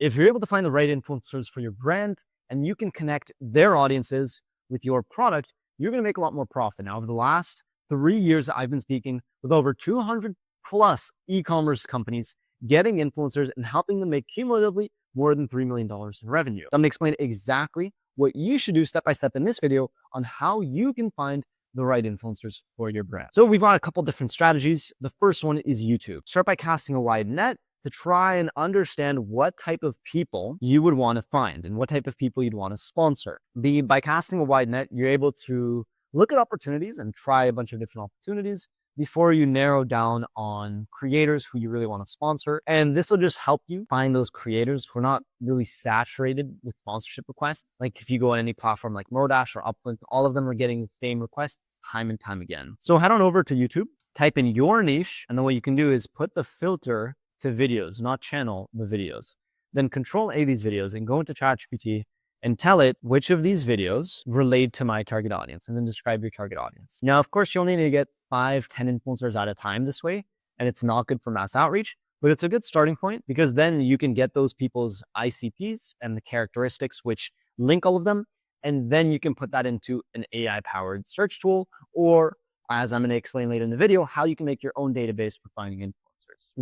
If you're able to find the right influencers for your brand and you can connect their audiences with your product, you're going to make a lot more profit. Now, over the last 3 years, I've been speaking with over 200 plus e-commerce companies, getting influencers and helping them make cumulatively more than $3 million in revenue. So I'm going to explain exactly what you should do step by step in this video on how you can find the right influencers for your brand. So we've got a couple different strategies. The first one is YouTube. Start by casting a wide net to try and understand what type of people you would want to find and what type of people you'd want to sponsor. By casting a wide net, you're able to look at opportunities and try a bunch of different opportunities before you narrow down on creators who you really want to sponsor. And this will just help you find those creators who are not really saturated with sponsorship requests. Like if you go on any platform like Modash or Upland, all of them are getting the same requests time and time again. So head on over to YouTube, type in your niche, and then what you can do is put the filter to videos, not channel, the videos. Then control A these videos and go into ChatGPT and tell it which of these videos relate to my target audience, and then describe your target audience. Now, of course, you only need to get 5-10 influencers at a time this way, and it's not good for mass outreach, but it's a good starting point because then you can get those people's ICPs and the characteristics which link all of them, and then you can put that into an AI-powered search tool, or as I'm going to explain later in the video, how you can make your own database for finding influencers.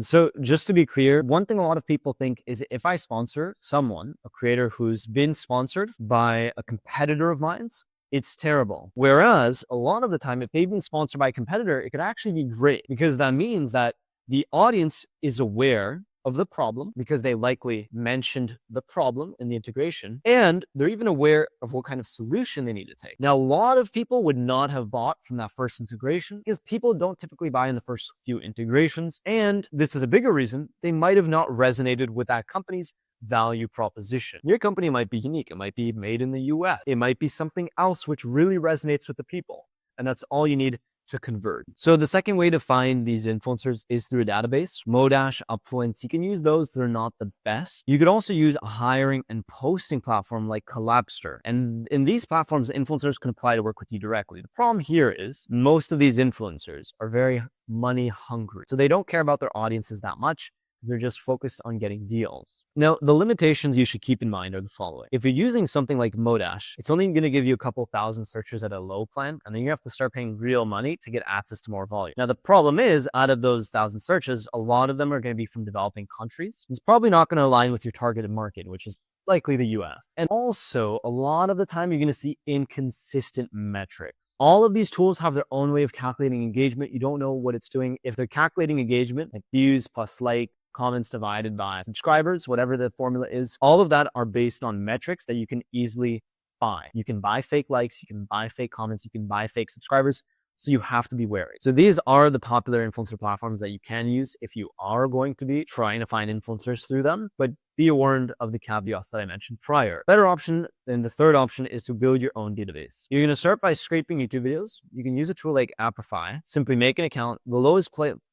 So just to be clear, one thing a lot of people think is if I sponsor someone, a creator who's been sponsored by a competitor of mine's, it's terrible. Whereas a lot of the time, if they've been sponsored by a competitor, it could actually be great because that means that the audience is aware of the problem because they likely mentioned the problem in the integration, and they're even aware of what kind of solution they need to take. Now, a lot of people would not have bought from that first integration because people don't typically buy in the first few integrations, and this is a bigger reason they might have not resonated with that company's value proposition. Your company might be unique. It might be made in the US. It might be something else which really resonates with the people, and that's all you need to convert. So the second way to find these influencers is through a database. Modash, Upfluence, you can use those. They're not the best. You could also use a hiring and posting platform like Collabster. And in these platforms, influencers can apply to work with you directly. The problem here is most of these influencers are very money hungry. So they don't care about their audiences that much. They're just focused on getting deals. Now, the limitations you should keep in mind are the following. If you're using something like Modash, it's only going to give you a couple thousand searches at a low plan, and then you have to start paying real money to get access to more volume. Now, the problem is, out of those 1,000 searches, a lot of them are going to be from developing countries. It's probably not going to align with your targeted market, which is likely the US. And also, a lot of the time, you're going to see inconsistent metrics. All of these tools have their own way of calculating engagement. You don't know what it's doing. If they're calculating engagement, like views plus like, comments divided by subscribers, whatever the formula is, all of that are based on metrics that you can easily buy. You can buy fake likes, you can buy fake comments, you can buy fake subscribers. So you have to be wary. So these are the popular influencer platforms that you can use if you are going to be trying to find influencers through them, but be warned of the caveats that I mentioned prior. Better option than the third option is to build your own database. You're going to start by scraping YouTube videos. You can use a tool like Apify. Simply make an account. The lowest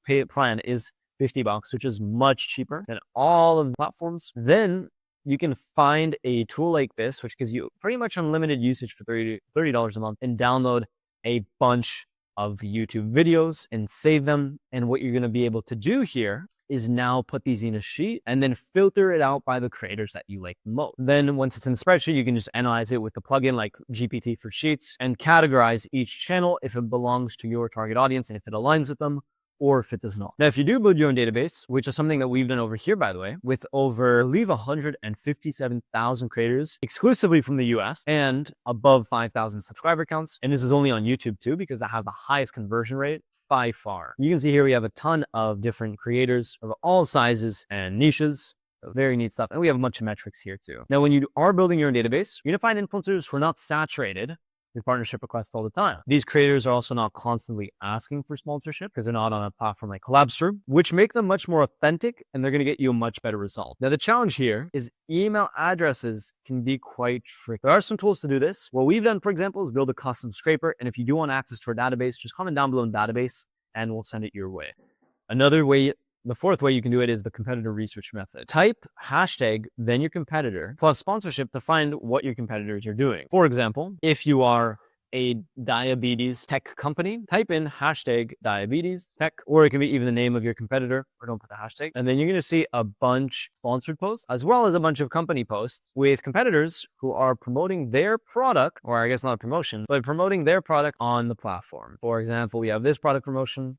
pay plan is $50, which is much cheaper than all of the platforms. Then you can find a tool like this, which gives you pretty much unlimited usage for $30 a month, and download a bunch of YouTube videos and save them. And what you're going to be able to do here is now put these in a sheet and then filter it out by the creators that you like most. Then once it's in the spreadsheet, you can just analyze it with the plugin like GPT for Sheets and categorize each channel if it belongs to your target audience and if it aligns with them, or if it does not. Now, if you do build your own database, which is something that we've done over here, by the way, with over, I believe, 157,000 creators exclusively from the US and above 5,000 subscriber counts. And this is only on YouTube too, because that has the highest conversion rate by far. You can see here we have a ton of different creators of all sizes and niches. Very neat stuff. And we have a bunch of metrics here too. Now, when you are building your own database, you're gonna find influencers who are not saturated with partnership requests all the time. These creators are also not constantly asking for sponsorship because they're not on a platform like Collabster, which make them much more authentic, and they're going to get you a much better result. Now, the challenge here is email addresses can be quite tricky. There are some tools to do this. What we've done, for example, is build a custom scraper. And if you do want access to our database, just comment down below in database and we'll send it your way. Another way, the fourth way you can do it is the competitor research method. Type hashtag, then your competitor, plus sponsorship to find what your competitors are doing. For example, if you are a diabetes tech company, type in hashtag diabetes tech, or it can be even the name of your competitor, or don't put the hashtag. And then you're going to see a bunch sponsored posts, as well as a bunch of company posts with competitors who are promoting their product, or I guess not a promotion, but promoting their product on the platform. For example, we have this product promotion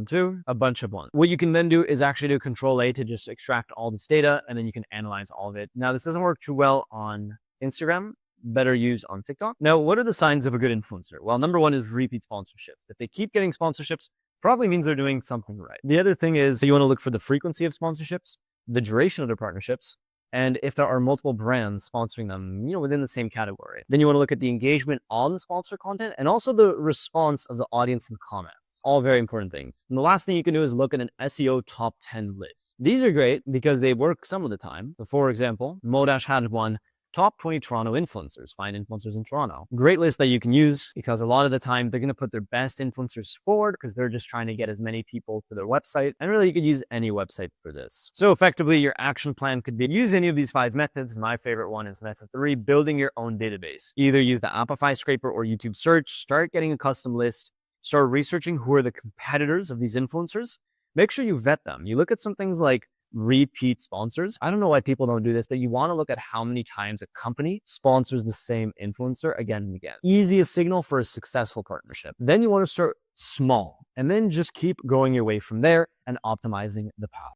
too, a bunch of ones. What you can then do is actually do Control A to just extract all this data, and then you can analyze all of it. Now, this doesn't work too well on Instagram, better used on TikTok. Now, what are the signs of a good influencer? Well, number one is repeat sponsorships. If they keep getting sponsorships, probably means they're doing something right. The other thing is you want to look for the frequency of sponsorships, the duration of their partnerships, and if there are multiple brands sponsoring them, within the same category. Then you want to look at the engagement on the sponsor content and also the response of the audience in comments. All very important things. And the last thing you can do is look at an SEO top 10 list. These are great because they work some of the time. So for example, Modash had one, top 20 Toronto influencers, find influencers in Toronto. Great list that you can use because a lot of the time they're going to put their best influencers forward because they're just trying to get as many people to their website. And really you could use any website for this. So effectively your action plan could be use any of these 5 methods. My favorite one is method 3, building your own database. Either use the Amplify scraper or YouTube search, start getting a custom list, start researching who are the competitors of these influencers. Make sure you vet them. You look at some things like repeat sponsors. I don't know why people don't do this, but you want to look at how many times a company sponsors the same influencer again and again. Easiest signal for a successful partnership. Then you want to start small and then just keep going your way from there and optimizing the path.